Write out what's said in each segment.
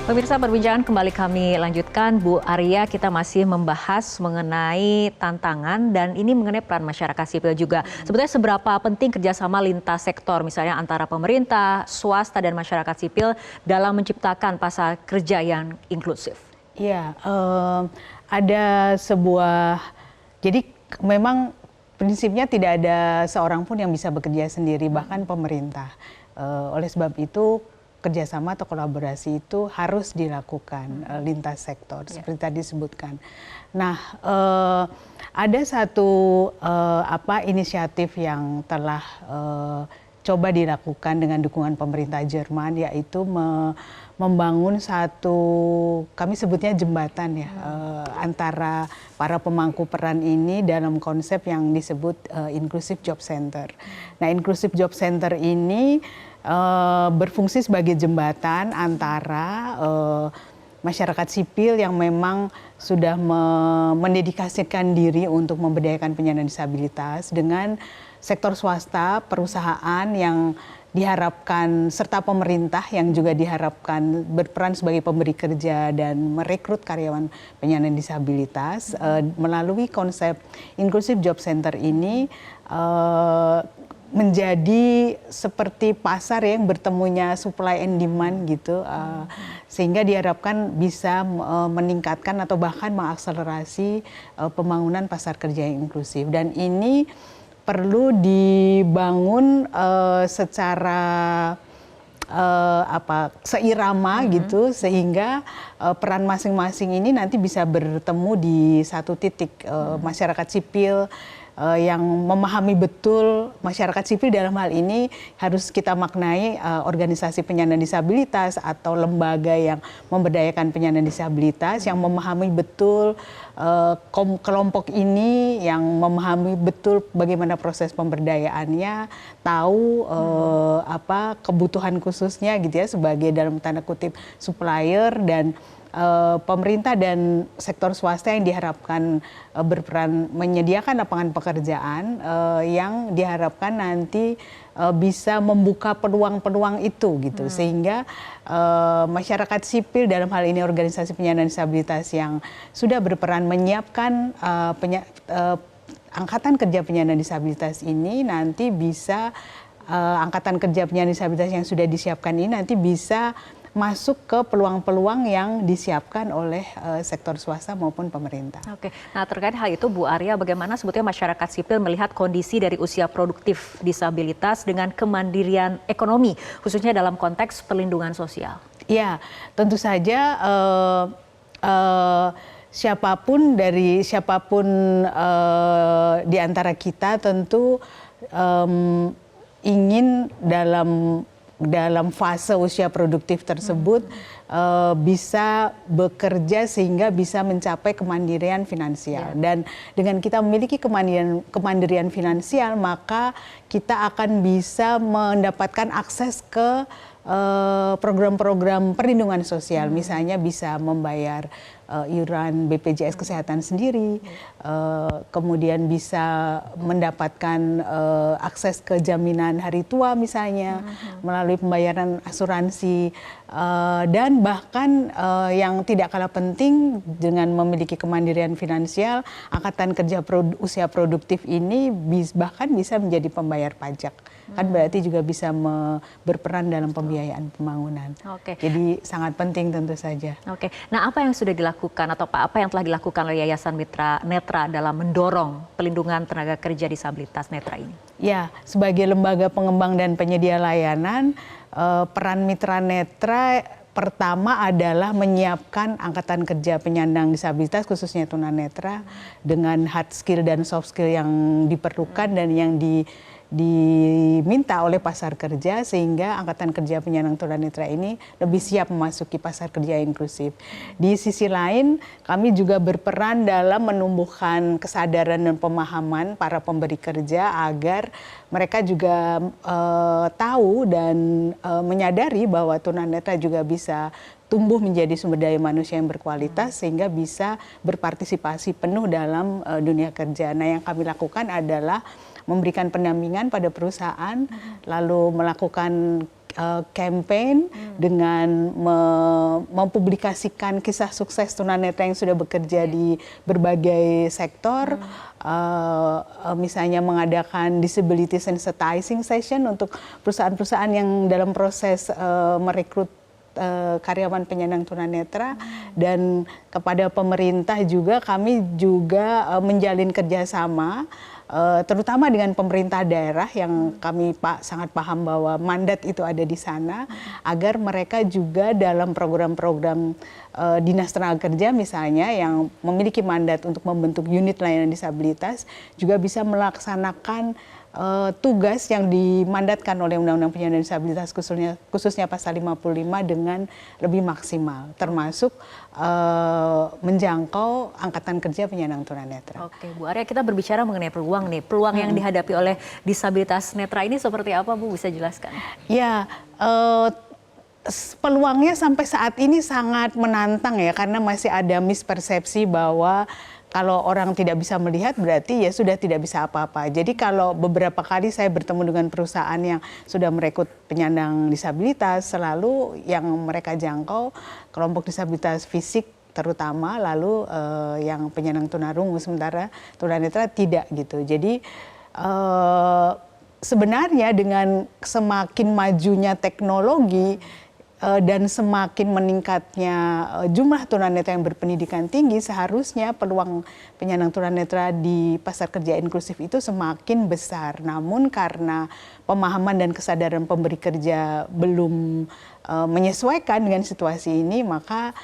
Pemirsa, perbincangan kembali kami lanjutkan. Bu Arya, kita masih membahas mengenai tantangan dan ini mengenai peran masyarakat sipil juga. Sebetulnya seberapa penting kerjasama lintas sektor, misalnya antara pemerintah, swasta, dan masyarakat sipil dalam menciptakan pasar kerja yang inklusif? Iya, ada sebuah, jadi memang prinsipnya tidak ada seorang pun yang bisa bekerja sendiri, bahkan pemerintah. Oleh sebab itu, kerjasama atau kolaborasi itu harus dilakukan lintas sektor seperti tadi disebutkan. Nah, ada satu inisiatif yang telah coba dilakukan dengan dukungan pemerintah Jerman, yaitu membangun satu, kami sebutnya jembatan ya, antara para pemangku peran ini dalam konsep yang disebut Inclusive Job Center. Nah, Inclusive Job Center ini berfungsi sebagai jembatan antara masyarakat sipil yang memang sudah mendedikasikan diri untuk memberdayakan penyandang disabilitas dengan sektor swasta, perusahaan yang diharapkan, serta pemerintah yang juga diharapkan berperan sebagai pemberi kerja dan merekrut karyawan penyandang disabilitas. Melalui konsep Inclusive Job Center ini menjadi seperti pasar yang bertemunya supply and demand gitu, sehingga diharapkan bisa meningkatkan atau bahkan mengakselerasi pembangunan pasar kerja yang inklusif. Dan ini perlu dibangun secara seirama gitu, sehingga peran masing-masing ini nanti bisa bertemu di satu titik. Masyarakat sipil yang memahami betul, masyarakat sipil dalam hal ini harus kita maknai organisasi penyandang disabilitas atau lembaga yang memberdayakan penyandang disabilitas yang memahami betul kelompok ini, yang memahami betul bagaimana proses pemberdayaannya, tahu kebutuhan khususnya gitu ya, sebagai dalam tanda kutip supplier, dan pemerintah dan sektor swasta yang diharapkan berperan menyediakan lapangan pekerjaan yang diharapkan nanti bisa membuka peluang-peluang itu gitu, sehingga masyarakat sipil dalam hal ini organisasi penyandang disabilitas yang sudah berperan menyiapkan angkatan kerja penyandang disabilitas ini nanti bisa angkatan kerja penyandang disabilitas yang sudah disiapkan ini nanti bisa masuk ke peluang-peluang yang disiapkan oleh sektor swasta maupun pemerintah. Oke, nah terkait hal itu Bu Arya, bagaimana sebetulnya masyarakat sipil melihat kondisi dari usia produktif disabilitas dengan kemandirian ekonomi, khususnya dalam konteks perlindungan sosial? Ya, tentu saja siapapun di antara kita tentu ingin dalam fase usia produktif tersebut bisa bekerja sehingga bisa mencapai kemandirian finansial. Dan dengan kita memiliki kemandirian finansial, maka kita akan bisa mendapatkan akses ke program-program perlindungan sosial, misalnya bisa membayar iuran BPJS Kesehatan sendiri, kemudian bisa mendapatkan akses ke jaminan hari tua misalnya, melalui pembayaran asuransi, dan bahkan yang tidak kalah penting, dengan memiliki kemandirian finansial, angkatan kerja usia produktif ini bahkan bisa menjadi pembayar pajak. Kan berarti juga bisa berperan dalam pembiayaan pembangunan. Jadi sangat penting tentu saja. Oke, nah apa yang sudah dilakukan atau apa yang telah dilakukan oleh Yayasan Mitra Netra dalam mendorong pelindungan tenaga kerja disabilitas netra ini? Ya, sebagai lembaga pengembang dan penyedia layanan, peran Mitra Netra pertama adalah menyiapkan angkatan kerja penyandang disabilitas, khususnya tunanetra, dengan hard skill dan soft skill yang diperlukan dan yang diminta oleh pasar kerja, sehingga angkatan kerja penyandang tunanetra ini lebih siap memasuki pasar kerja inklusif. Di sisi lain, kami juga berperan dalam menumbuhkan kesadaran dan pemahaman para pemberi kerja agar mereka juga tahu dan menyadari bahwa tunanetra juga bisa tumbuh menjadi sumber daya manusia yang berkualitas, sehingga bisa berpartisipasi penuh dalam dunia kerja. Nah, yang kami lakukan adalah memberikan pendampingan pada perusahaan, lalu melakukan campaign dengan mempublikasikan kisah sukses tunanetra yang sudah bekerja di berbagai sektor, misalnya mengadakan disability sensitizing session untuk perusahaan-perusahaan yang dalam proses merekrut karyawan penyandang tunanetra, dan kepada pemerintah juga kami juga menjalin kerjasama terutama dengan pemerintah daerah yang kami sangat paham bahwa mandat itu ada di sana, agar mereka juga dalam program-program Dinas Tenaga Kerja misalnya yang memiliki mandat untuk membentuk unit layanan disabilitas juga bisa melaksanakan tugas yang dimandatkan oleh Undang-Undang Penyandang Disabilitas khususnya pasal 55 dengan lebih maksimal, termasuk menjangkau angkatan kerja penyandang tunanetra. Oke, Bu Arya, kita berbicara mengenai peluang nih. Peluang yang dihadapi oleh disabilitas netra ini seperti apa, Bu? Bisa jelaskan? Ya, peluangnya sampai saat ini sangat menantang ya, karena masih ada mispersepsi bahwa kalau orang tidak bisa melihat berarti ya sudah tidak bisa apa-apa. Jadi kalau beberapa kali saya bertemu dengan perusahaan yang sudah merekrut penyandang disabilitas, selalu yang mereka jangkau kelompok disabilitas fisik terutama, lalu yang penyandang tunarungu, sementara tunanetra tidak gitu. Jadi sebenarnya dengan semakin majunya teknologi dan semakin meningkatnya jumlah tunanetra yang berpendidikan tinggi, seharusnya peluang penyandang tunanetra di pasar kerja inklusif itu semakin besar. Namun karena pemahaman dan kesadaran pemberi kerja belum menyesuaikan dengan situasi ini, maka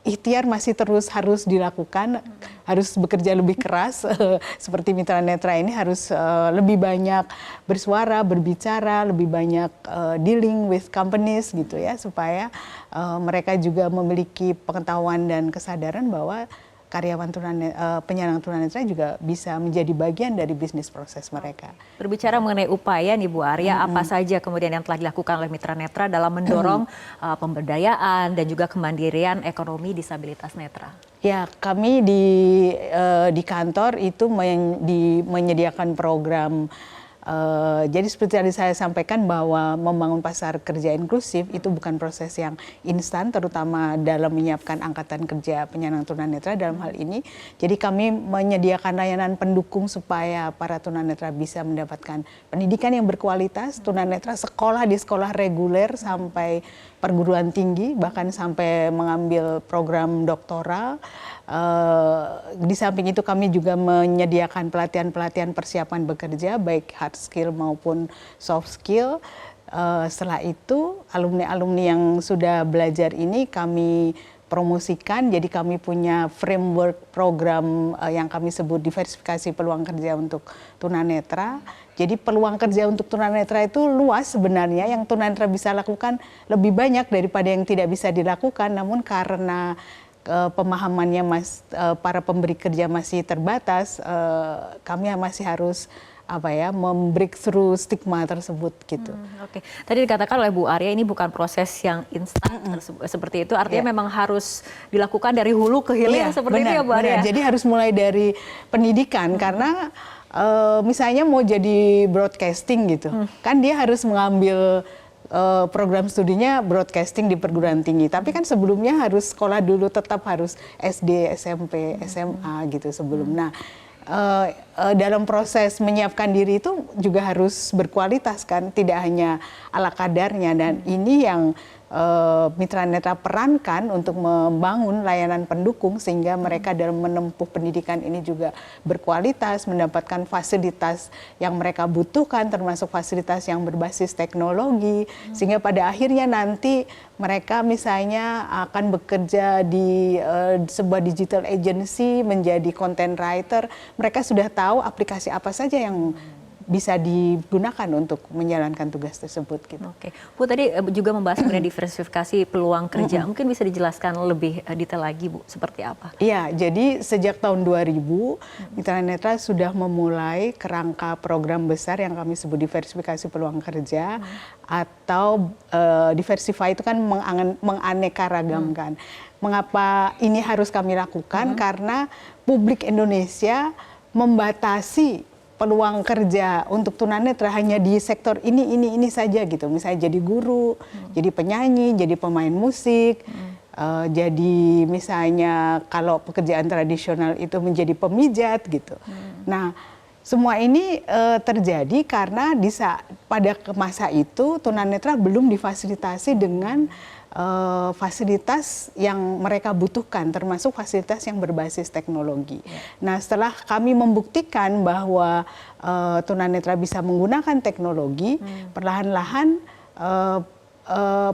ikhtiar masih terus harus dilakukan, harus bekerja lebih keras, seperti Mitra Netra ini harus lebih banyak bersuara, berbicara, lebih banyak dealing with companies gitu ya, supaya mereka juga memiliki pengetahuan dan kesadaran bahwa karyawan penyandang tunanetra juga bisa menjadi bagian dari bisnis proses mereka. Berbicara mengenai upaya nih Bu Arya, apa saja kemudian yang telah dilakukan oleh Mitra Netra dalam mendorong pemberdayaan dan juga kemandirian ekonomi disabilitas netra? Ya, kami di kantor itu menyediakan program. Jadi seperti tadi saya sampaikan bahwa membangun pasar kerja inklusif itu bukan proses yang instan, terutama dalam menyiapkan angkatan kerja penyandang tunanetra dalam hal ini. Jadi kami menyediakan layanan pendukung supaya para tunanetra bisa mendapatkan pendidikan yang berkualitas. Tunanetra sekolah di sekolah reguler sampai perguruan tinggi, bahkan sampai mengambil program doktoral. Di samping itu kami juga menyediakan pelatihan-pelatihan persiapan bekerja, baik hard skill maupun soft skill. Setelah itu alumni-alumni yang sudah belajar ini kami promosikan, jadi kami punya framework program yang kami sebut diversifikasi peluang kerja untuk tunanetra. Jadi peluang kerja untuk tunanetra itu luas sebenarnya, yang tunanetra bisa lakukan lebih banyak daripada yang tidak bisa dilakukan, namun karena pemahamannya para pemberi kerja masih terbatas, kami masih harus membreakthrough stigma tersebut gitu. Oke, tadi dikatakan oleh Bu Arya ini bukan proses yang instan seperti itu, artinya memang harus dilakukan dari hulu ke hilir seperti itu ya Bu Arya. Jadi harus mulai dari pendidikan, karena misalnya mau jadi broadcasting gitu, kan dia harus mengambil program studinya broadcasting di perguruan tinggi. Tapi kan sebelumnya harus sekolah dulu, tetap harus SD, SMP, SMA gitu sebelum. Nah, dalam proses menyiapkan diri itu juga harus berkualitas kan, tidak hanya ala kadarnya. Dan ini yang Mitra Netra perankan untuk membangun layanan pendukung sehingga mereka dalam menempuh pendidikan ini juga berkualitas, mendapatkan fasilitas yang mereka butuhkan, termasuk fasilitas yang berbasis teknologi, sehingga pada akhirnya nanti mereka misalnya akan bekerja di sebuah digital agency, menjadi content writer. Mereka sudah tahu aplikasi apa saja yang bisa digunakan untuk menjalankan tugas tersebut gitu. Oke, Bu tadi juga membahas mengenai diversifikasi peluang kerja. Mungkin bisa dijelaskan lebih detail lagi Bu, seperti apa? Iya, jadi sejak tahun 2000 Mitra Netra sudah memulai kerangka program besar yang kami sebut diversifikasi peluang kerja atau diversify itu kan menganeka-ragamkan. Mengapa ini harus kami lakukan? Karena publik Indonesia membatasi peluang kerja untuk tunanetra hanya di sektor ini saja gitu. Misalnya jadi guru, jadi penyanyi, jadi pemain musik, jadi misalnya kalau pekerjaan tradisional itu menjadi pemijat gitu. Nah, semua ini terjadi karena pada masa itu tunanetra belum difasilitasi dengan fasilitas yang mereka butuhkan, termasuk fasilitas yang berbasis teknologi. Nah, setelah kami membuktikan bahwa tunanetra bisa menggunakan teknologi, perlahan-lahan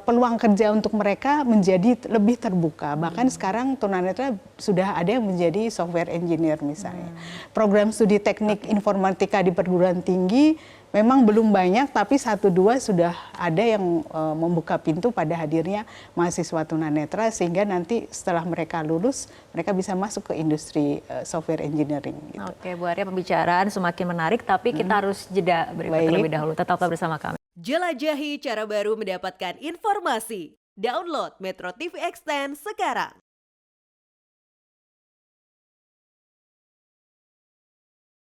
peluang kerja untuk mereka menjadi lebih terbuka. Bahkan sekarang tunanetra sudah ada yang menjadi software engineer misalnya. Program studi teknik informatika di perguruan tinggi memang belum banyak, tapi 1-2 sudah ada yang membuka pintu pada hadirnya mahasiswa tunanetra, sehingga nanti setelah mereka lulus, mereka bisa masuk ke industri software engineering. Gitu. Oke, Bu Arya, pembicaraan semakin menarik, tapi kita harus jeda terlebih dahulu. Tetaplah bersama kami. Jelajahi cara baru mendapatkan informasi. Download Metro TV Extend sekarang.